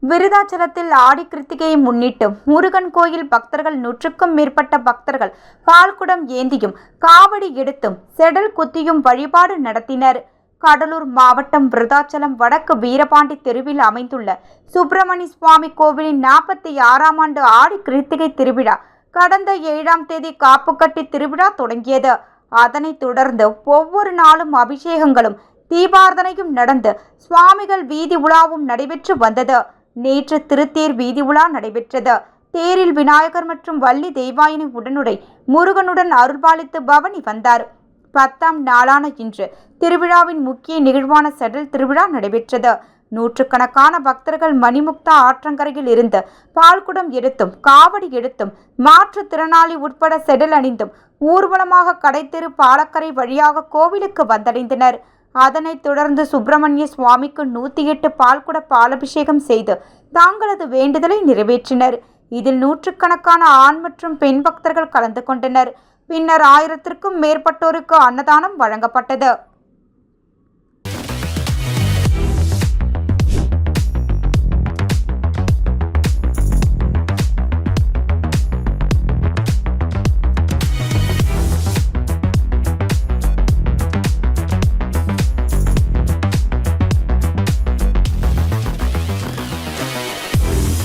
விருதாச்சலத்தில் ஆடி கிருத்திகையை முன்னிட்டு முருகன் கோயில் பக்தர்கள் 100க்கும் மேற்பட்ட பக்தர்கள் பால்குடம் ஏந்தியும் காவடி எடுத்தும் செடல் குத்தியும் வழிபாடு நடத்தினர். கடலூர் மாவட்டம் விருதாச்சலம் வடக்கு வீரபாண்டி தெருவில் அமைந்துள்ள சுப்பிரமணிய சுவாமி கோவிலின் 46ஆம் ஆண்டு ஆடி கிருத்திகை திருவிழா கடந்த 7ஆம் தேதி காப்புக்கட்டி திருவிழா தொடங்கியது. அதனைத் தொடர்ந்து ஒவ்வொரு நாளும் அபிஷேகங்களும் தீபார்த்தனையும் நடந்து சுவாமிகள் வீதி உலாவும் நடைபெற்று வந்தது. நேற்று திருத்தேர் வீதி உலா நடைபெற்றது. தேரில் விநாயகர் மற்றும் வள்ளி தெய்வாயினி உடனுரை முருகனுடன் அருள்பாலித்து பவனி வந்தார். 10ஆம் நாளான இன்று திருவிழாவின் முக்கிய நிகழ்வான செடல் திருவிழா நடைபெற்றது. நூற்றுக்கணக்கான பக்தர்கள் மணிமுக்தா ஆற்றங்கரையில் இருந்து பால்குடம் எடுத்தும் காவடி எடுத்தும் மாற்றுத்திறனாளி உட்பட செடல் அணிந்தும் ஊர்வலமாக கடைத்தெரு பாலக்கரை வழியாக கோவிலுக்கு வந்தடைந்தனர். அதனைத் தொடர்ந்து சுப்பிரமணிய சுவாமிக்கு 108 பால்குட பாலபிஷேகம் செய்து தங்களது வேண்டுதலை நிறைவேற்றினர். இதில் நூற்றுக்கணக்கான ஆண் மற்றும் பெண் பக்தர்கள் கலந்து கொண்டனர். பின்னர் 1000க்கும் மேற்பட்டோருக்கு அன்னதானம் வழங்கப்பட்டது.